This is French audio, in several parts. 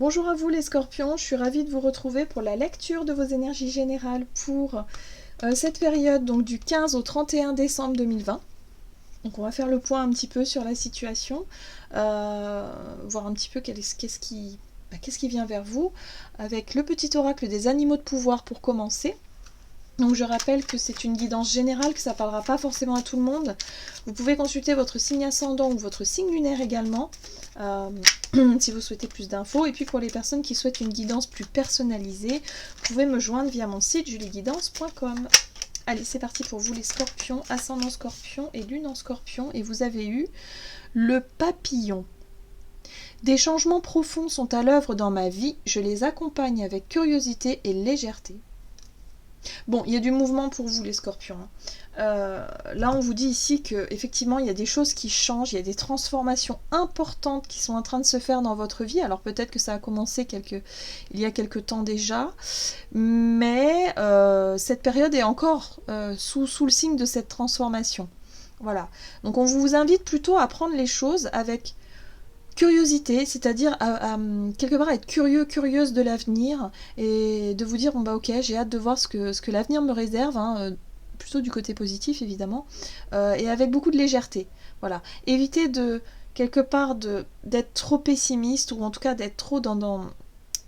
Bonjour à vous les scorpions, je suis ravie de vous retrouver pour la lecture de vos énergies générales pour cette période donc du 15 au 31 décembre 2020. Donc on va faire le point un petit peu sur la situation, voir un petit peu qu'est-ce qui vient vers vous, avec le petit oracle des animaux de pouvoir pour commencer. Donc je rappelle que c'est une guidance générale, que ça ne parlera pas forcément à tout le monde. Vous pouvez consulter votre signe ascendant ou votre signe lunaire également, si vous souhaitez plus d'infos. Et puis pour les personnes qui souhaitent une guidance plus personnalisée, vous pouvez me joindre via mon site julieguidance.com. Allez, c'est parti pour vous les scorpions, ascendant scorpion et lune en scorpion. Et vous avez eu le papillon. Des changements profonds sont à l'œuvre dans ma vie, je les accompagne avec curiosité et légèreté. Bon, il y a du mouvement pour vous les scorpions. Là, on vous dit ici qu'effectivement, il y a des choses qui changent, il y a des transformations importantes qui sont en train de se faire dans votre vie. Alors peut-être que ça a commencé il y a quelques temps déjà, mais cette période est encore sous le signe de cette transformation. Voilà. Donc on vous invite plutôt à prendre les choses avec curiosité, c'est-à-dire à quelque part être curieux, curieuse de l'avenir et de vous dire bon bah ok, j'ai hâte de voir ce que l'avenir me réserve, plutôt du côté positif évidemment, et avec beaucoup de légèreté. Voilà. Évitez de quelque part d'être trop pessimiste ou en tout cas d'être trop dans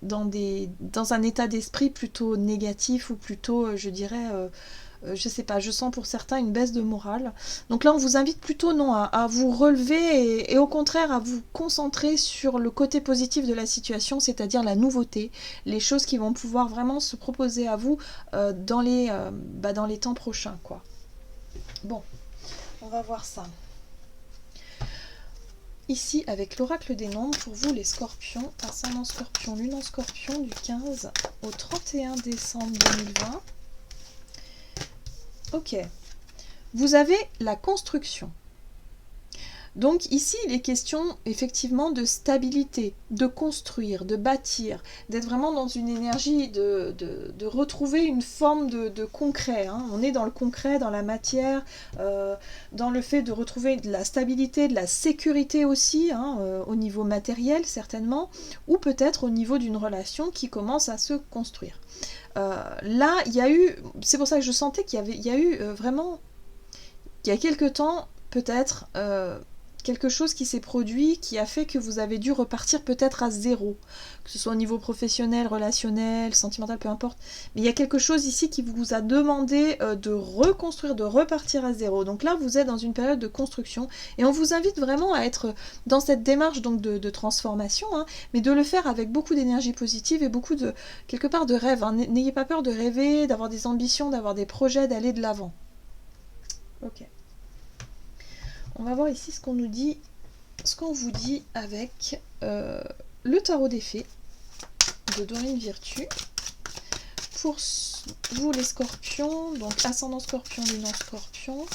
un état d'esprit plutôt négatif ou plutôt, je dirais, je sais pas, je sens pour certains une baisse de morale. Donc là, on vous invite plutôt non à vous relever et au contraire à vous concentrer sur le côté positif de la situation, c'est-à-dire la nouveauté, les choses qui vont pouvoir vraiment se proposer à vous dans les temps prochains, quoi. Bon, on va voir ça. Ici, avec l'oracle des nombres, pour vous les scorpions, ascendant scorpion, lune en scorpion, du 15 au 31 décembre 2020. Ok. Vous avez la construction. Donc ici, il est question effectivement de stabilité, de construire, de bâtir, d'être vraiment dans une énergie de retrouver une forme de concret. On est dans le concret, dans la matière, dans le fait de retrouver de la stabilité, de la sécurité aussi, au niveau matériel certainement, ou peut-être au niveau d'une relation qui commence à se construire. Là, il y a eu, c'est pour ça que je sentais qu'il y a eu vraiment, il y a quelque temps, peut-être, quelque chose qui s'est produit qui a fait que vous avez dû repartir peut-être à zéro, que ce soit au niveau professionnel, relationnel, sentimental, peu importe. Mais il y a quelque chose ici qui vous a demandé de reconstruire, de repartir à zéro. Donc là, vous êtes dans une période de construction et on vous invite vraiment à être dans cette démarche donc de transformation, mais de le faire avec beaucoup d'énergie positive et beaucoup de, quelque part, de rêve. N'ayez pas peur de rêver, d'avoir des ambitions, d'avoir des projets, d'aller de l'avant. Ok. On va voir ici ce qu'on nous dit, ce qu'on vous dit avec le tarot des fées de Dorine Virtue. Pour vous les scorpions, donc ascendant scorpion, lune en scorpion,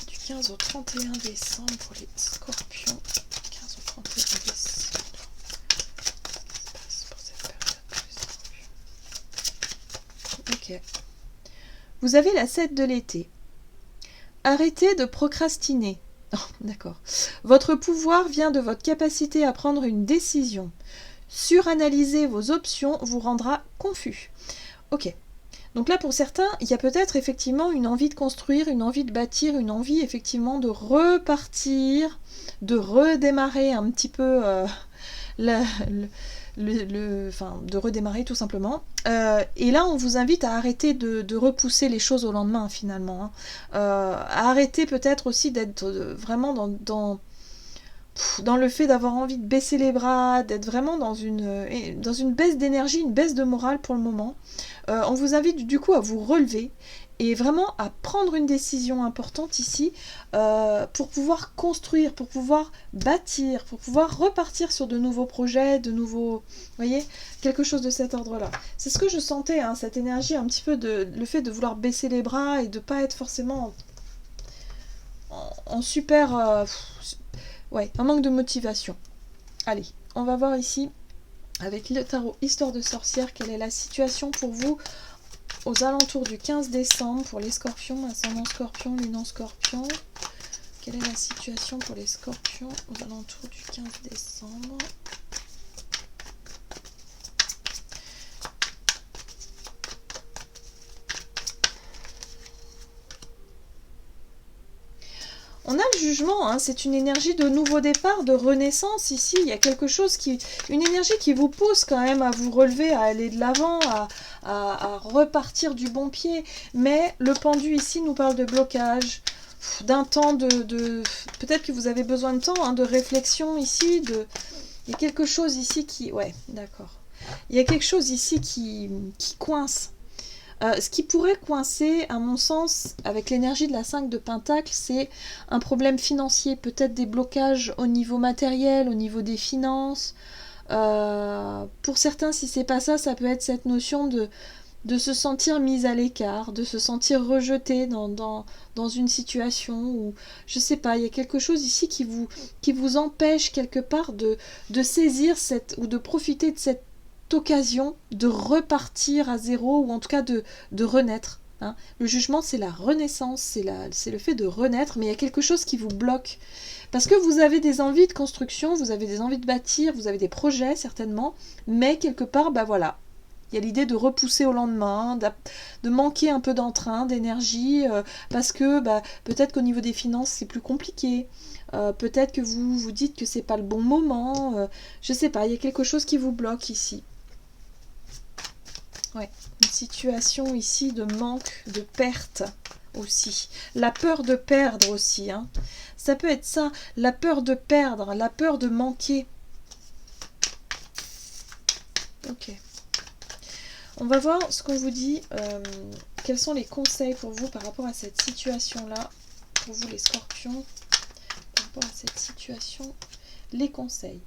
du 15 au 31 décembre pour les scorpions. 15 au 31 décembre. Qu'est-ce qui se passe pour cette période pour les scorpions? Ok. Vous avez la 7 de l'été. Arrêtez de procrastiner. Oh, d'accord. Votre pouvoir vient de votre capacité à prendre une décision. Suranalyser vos options vous rendra confus. Ok. Donc là, pour certains, il y a peut-être effectivement une envie de construire, une envie de bâtir, une envie effectivement de repartir, de redémarrer un petit peu de redémarrer tout simplement. Et là, on vous invite à arrêter de repousser les choses au lendemain finalement. À arrêter peut-être aussi d'être vraiment dans le fait d'avoir envie de baisser les bras, d'être vraiment dans une baisse d'énergie, une baisse de morale pour le moment. On vous invite du coup à vous relever et vraiment à prendre une décision importante ici pour pouvoir construire, pour pouvoir bâtir, pour pouvoir repartir sur de nouveaux projets, vous voyez, quelque chose de cet ordre-là. C'est ce que je sentais, cette énergie un petit peu le fait de vouloir baisser les bras et de pas être forcément en super... ouais, un manque de motivation. Allez, on va voir ici avec le tarot Histoire de sorcière, quelle est la situation pour vous aux alentours du 15 décembre pour les scorpions, ascendant scorpion, lune en scorpion. Quelle est la situation pour les scorpions aux alentours du 15 décembre? On a le jugement, hein, c'est une énergie de nouveau départ, de renaissance ici. Il y a quelque chose une énergie qui vous pousse quand même à vous relever, à aller de l'avant, à repartir du bon pied. Mais le pendu ici nous parle de blocage, d'un temps peut-être que vous avez besoin de temps, hein, de réflexion ici. Il y a quelque chose ici qui... Ouais, d'accord. Il y a quelque chose ici qui coince. Ce qui pourrait coincer, à mon sens, avec l'énergie de la 5 de Pentacle, c'est un problème financier, peut-être des blocages au niveau matériel, au niveau des finances. Pour certains, si c'est pas ça, ça peut être cette notion de se sentir mis à l'écart, de se sentir rejeté dans une situation où, je sais pas, il y a quelque chose ici qui vous empêche quelque part de saisir ou de profiter de cette occasion de repartir à zéro, ou en tout cas de renaître. Hein. Le jugement, c'est la renaissance, c'est le fait de renaître, mais il y a quelque chose qui vous bloque. Parce que vous avez des envies de construction, vous avez des envies de bâtir, vous avez des projets certainement, mais quelque part, bah voilà, il y a l'idée de repousser au lendemain, de manquer un peu d'entrain, d'énergie, parce que bah, peut-être qu'au niveau des finances, c'est plus compliqué. Peut-être que vous vous dites que c'est pas le bon moment. Je sais pas, il y a quelque chose qui vous bloque ici. Ouais, une situation ici de manque, de perte aussi. La peur de perdre aussi. Hein. Ça peut être ça, la peur de perdre, la peur de manquer. Ok. On va voir ce qu'on vous dit. Quels sont les conseils pour vous par rapport à cette situation-là. Pour vous les scorpions. Par rapport à cette situation, les conseils.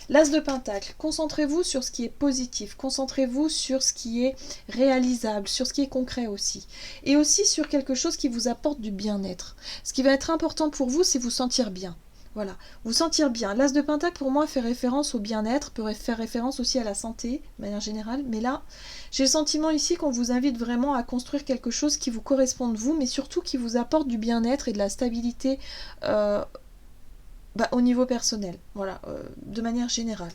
L'As de Pentacle, concentrez-vous sur ce qui est positif, concentrez-vous sur ce qui est réalisable, sur ce qui est concret aussi. Et aussi sur quelque chose qui vous apporte du bien-être. Ce qui va être important pour vous, c'est vous sentir bien. Voilà, vous sentir bien. L'As de Pentacle, pour moi, fait référence au bien-être, peut faire référence aussi à la santé, de manière générale. Mais là, j'ai le sentiment ici qu'on vous invite vraiment à construire quelque chose qui vous corresponde vous, mais surtout qui vous apporte du bien-être et de la stabilité au niveau personnel, voilà, de manière générale.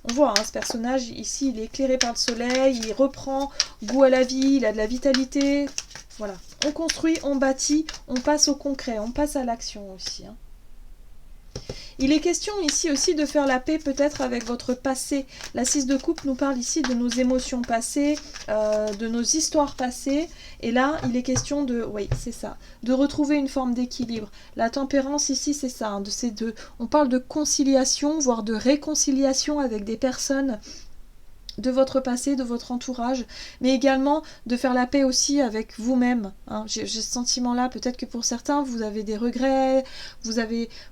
On voit, hein, ce personnage, ici, il est éclairé par le soleil, il reprend goût à la vie, il a de la vitalité. Voilà, on construit, on bâtit, on passe au concret, on passe à l'action aussi. Hein. Il est question ici aussi de faire la paix peut-être avec votre passé. La 6 de coupe nous parle ici de nos émotions passées, de nos histoires passées. Et là, il est question oui, c'est ça, de retrouver une forme d'équilibre. La tempérance ici, c'est ça. Hein, on parle de conciliation, voire de réconciliation avec des personnes de votre passé, de votre entourage, mais également de faire la paix aussi avec vous-même. Hein. J'ai ce sentiment-là, peut-être que pour certains, vous avez des regrets, vous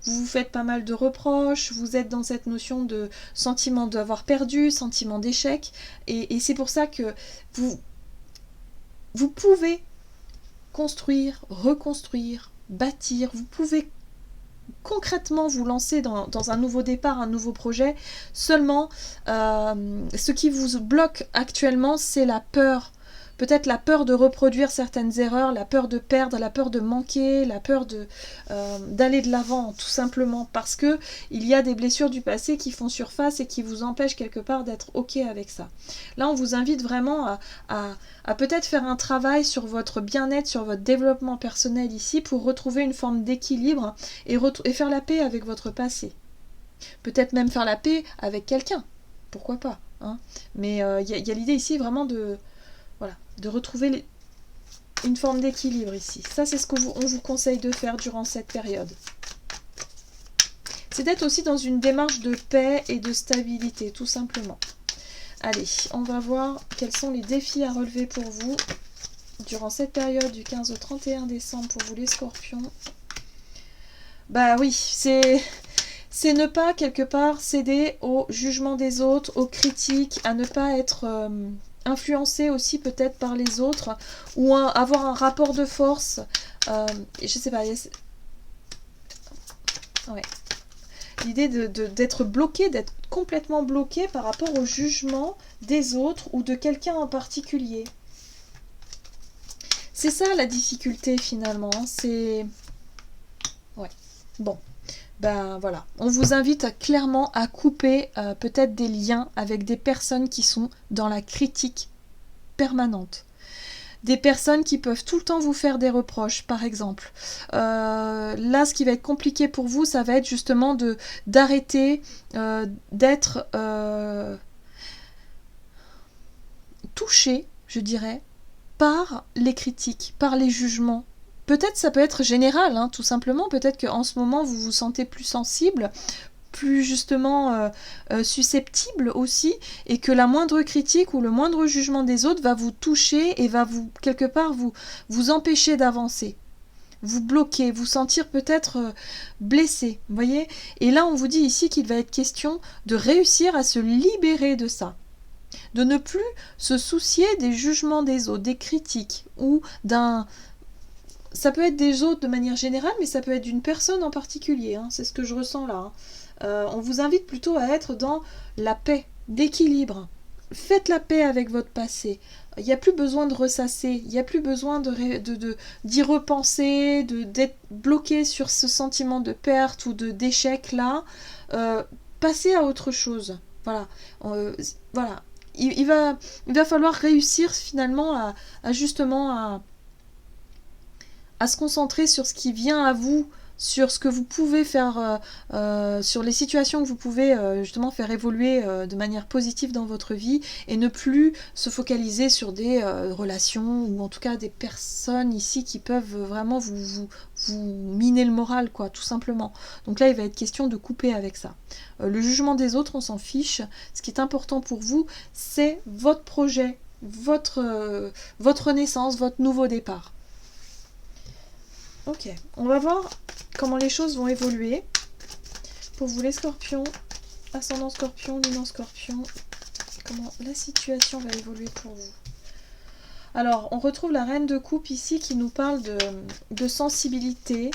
vous faites pas mal de reproches, vous êtes dans cette notion de sentiment d'avoir perdu, sentiment d'échec, et c'est pour ça que vous pouvez construire, reconstruire, bâtir, vous pouvez concrètement vous lancer dans un nouveau départ, un nouveau projet. Seulement, ce qui vous bloque actuellement, c'est la peur. Peut-être la peur de reproduire certaines erreurs, la peur de perdre, la peur de manquer, la peur d'aller de l'avant, tout simplement parce que il y a des blessures du passé qui font surface et qui vous empêchent quelque part d'être ok avec ça. Là, on vous invite vraiment à peut-être faire un travail sur votre bien-être, sur votre développement personnel ici pour retrouver une forme d'équilibre et faire la paix avec votre passé. Peut-être même faire la paix avec quelqu'un, pourquoi pas. Hein. Mais il y a l'idée ici vraiment de retrouver une forme d'équilibre ici. Ça, c'est ce qu'on vous conseille de faire durant cette période. C'est d'être aussi dans une démarche de paix et de stabilité, tout simplement. Allez, on va voir quels sont les défis à relever pour vous durant cette période du 15 au 31 décembre pour vous les scorpions. Bah oui, c'est ne pas quelque part céder au jugement des autres, aux critiques, à ne pas être influencé aussi peut-être par les autres, ou avoir un rapport de force. Je sais pas. Ouais. L'idée d'être bloqué, d'être complètement bloqué par rapport au jugement des autres ou de quelqu'un en particulier. C'est ça la difficulté finalement. C'est... Ouais. Bon. Ben voilà, on vous invite clairement à couper peut-être des liens avec des personnes qui sont dans la critique permanente. des personnes qui peuvent tout le temps vous faire des reproches, par exemple. Là, ce qui va être compliqué pour vous, ça va être justement d'arrêter d'être touché, je dirais, par les critiques, par les jugements. Peut-être ça peut être général, hein, tout simplement. Peut-être qu'en ce moment, vous vous sentez plus sensible, plus justement susceptible aussi, et que la moindre critique ou le moindre jugement des autres va vous toucher et va vous, quelque part, vous empêcher d'avancer, vous bloquer, vous sentir peut-être blessé, vous voyez. Et là, on vous dit ici qu'il va être question de réussir à se libérer de ça, de ne plus se soucier des jugements des autres, des critiques, ou d'un... Ça peut être des autres de manière générale, mais ça peut être d'une personne en particulier, hein, c'est ce que je ressens là, hein. On vous invite plutôt à être dans la paix, l'équilibre. Faites la paix avec votre passé. Il n'y a plus besoin de ressasser, il n'y a plus besoin d'y repenser, d'être bloqué sur ce sentiment de perte ou d'échec là. Passez à autre chose. Voilà. Voilà. Il va falloir réussir finalement justement à se concentrer sur ce qui vient à vous, sur ce que vous pouvez faire, sur les situations que vous pouvez justement faire évoluer de manière positive dans votre vie, et ne plus se focaliser sur des relations, ou en tout cas des personnes ici qui peuvent vraiment vous miner le moral, quoi, tout simplement. Donc là, il va être question de couper avec ça. Le jugement des autres, on s'en fiche. Ce qui est important pour vous, c'est votre projet, votre naissance, votre nouveau départ. Ok, on va voir comment les choses vont évoluer pour vous les scorpions, ascendant scorpion, lunan scorpion, comment la situation va évoluer pour vous. Alors, on retrouve la reine de coupe ici qui nous parle de sensibilité,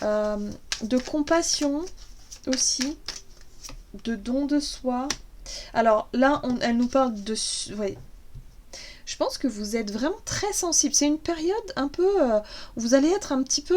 de compassion aussi, de don de soi. Alors là, elle nous parle de... Ouais, je pense que vous êtes vraiment très sensible. C'est une période un peu où vous allez être un petit peu...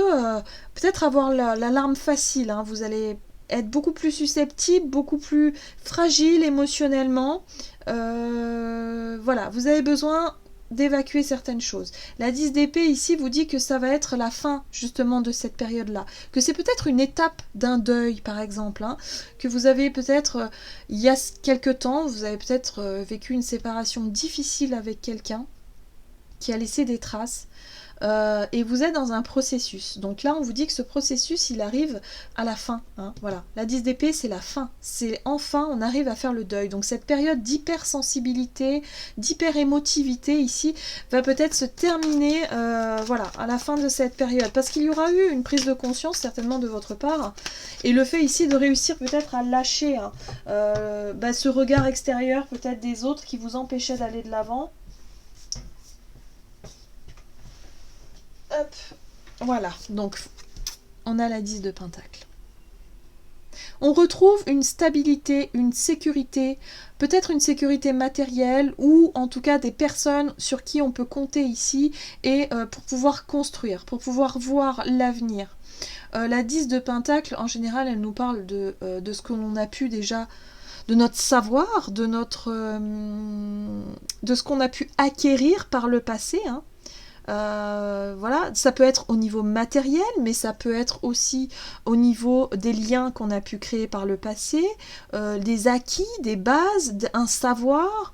peut-être avoir l'alarme facile. Hein. Vous allez être beaucoup plus susceptible, beaucoup plus fragile émotionnellement. Voilà, vous avez besoin d'évacuer certaines choses. La 10 d'épée ici vous dit que ça va être la fin justement de cette période-là, que c'est peut-être une étape d'un deuil par exemple, hein, que vous avez peut-être, il y a quelque temps, vous avez peut-être vécu une séparation difficile avec quelqu'un qui a laissé des traces, et vous êtes dans un processus. Donc là, on vous dit que ce processus, il arrive à la fin. Hein, voilà. La 10 d'épée, c'est la fin. C'est enfin, on arrive à faire le deuil. Donc cette période d'hypersensibilité, d'hyper-émotivité ici, va peut-être se terminer voilà, à la fin de cette période. Parce qu'il y aura eu une prise de conscience, certainement de votre part. Et le fait ici de réussir peut-être à lâcher hein, ce regard extérieur peut-être des autres qui vous empêchait d'aller de l'avant. Hop, voilà, donc on a la 10 de Pentacle. On retrouve une stabilité, une sécurité, peut-être une sécurité matérielle ou en tout cas des personnes sur qui on peut compter ici et pour pouvoir construire, pour pouvoir voir l'avenir. La 10 de Pentacle, en général, elle nous parle de ce que l'on a pu déjà, de notre savoir, de ce qu'on a pu acquérir par le passé, hein. Voilà, ça peut être au niveau matériel, mais ça peut être aussi au niveau des liens qu'on a pu créer par le passé, des acquis, des bases, un savoir,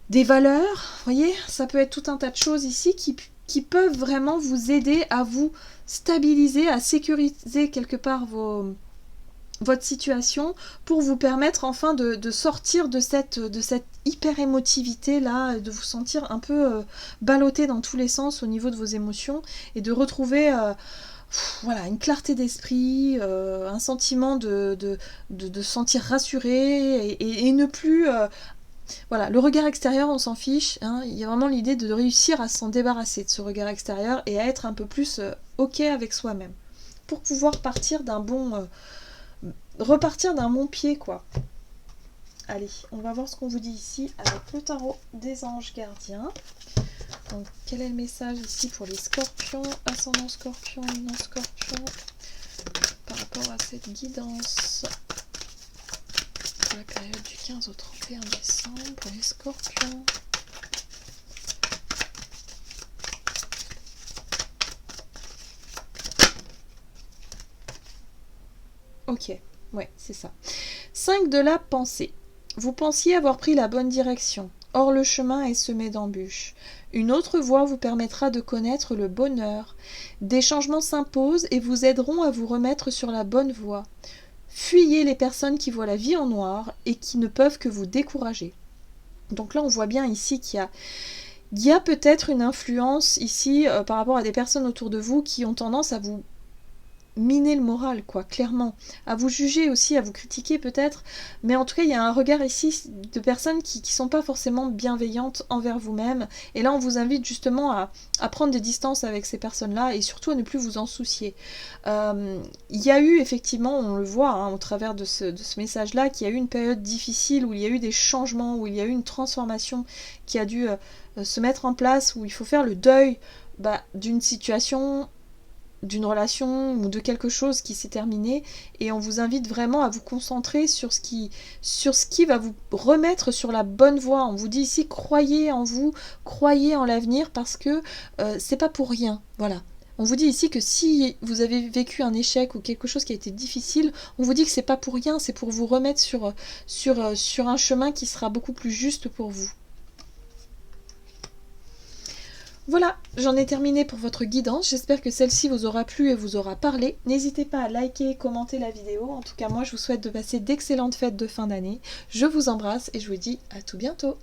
des valeurs, vous voyez, ça peut être tout un tas de choses ici qui peuvent vraiment vous aider à vous stabiliser, à sécuriser quelque part votre situation pour vous permettre enfin de sortir de cette hyper émotivité là, de vous sentir un peu ballotté dans tous les sens au niveau de vos émotions et de retrouver voilà, une clarté d'esprit, un sentiment de sentir rassuré et ne plus voilà, le regard extérieur on s'en fiche, hein, il y a vraiment l'idée de réussir à s'en débarrasser de ce regard extérieur et à être un peu plus ok avec soi-même pour pouvoir partir d'un bon repartir d'un bon pied, quoi. Allez, on va voir ce qu'on vous dit ici avec le tarot des anges gardiens. Donc, quel est le message ici pour les scorpions, ascendant scorpion, lunan scorpion, par rapport à cette guidance pour la période du 15 au 31 décembre pour les scorpions. Ok, ouais, c'est ça. 5 de la pensée. Vous pensiez avoir pris la bonne direction. Or le chemin est semé d'embûches. Une autre voie vous permettra de connaître le bonheur. Des changements s'imposent et vous aideront à vous remettre sur la bonne voie. Fuyez les personnes qui voient la vie en noir et qui ne peuvent que vous décourager. Donc là, on voit bien ici il y a peut-être une influence ici par rapport à des personnes autour de vous qui ont tendance à vous miner le moral, quoi, clairement. À vous juger aussi, à vous critiquer peut-être. Mais en tout cas, il y a un regard ici de personnes qui sont pas forcément bienveillantes envers vous-même. Et là, on vous invite justement à prendre des distances avec ces personnes-là et surtout à ne plus vous en soucier. Il y a eu effectivement, on le voit hein, au travers de ce message-là, qu'il y a eu une période difficile où il y a eu des changements, où il y a eu une transformation qui a dû se mettre en place, où il faut faire le deuil d'une situation, d'une relation ou de quelque chose qui s'est terminé, et on vous invite vraiment à vous concentrer sur ce qui va vous remettre sur la bonne voie. On vous dit ici, croyez en vous, croyez en l'avenir, parce que c'est pas pour rien, voilà. On vous dit ici que si vous avez vécu un échec ou quelque chose qui a été difficile, on vous dit que c'est pas pour rien, c'est pour vous remettre sur un chemin qui sera beaucoup plus juste pour vous. Voilà, j'en ai terminé pour votre guidance. J'espère que celle-ci vous aura plu et vous aura parlé. N'hésitez pas à liker et commenter la vidéo. En tout cas, moi, je vous souhaite de passer d'excellentes fêtes de fin d'année. Je vous embrasse et je vous dis à tout bientôt.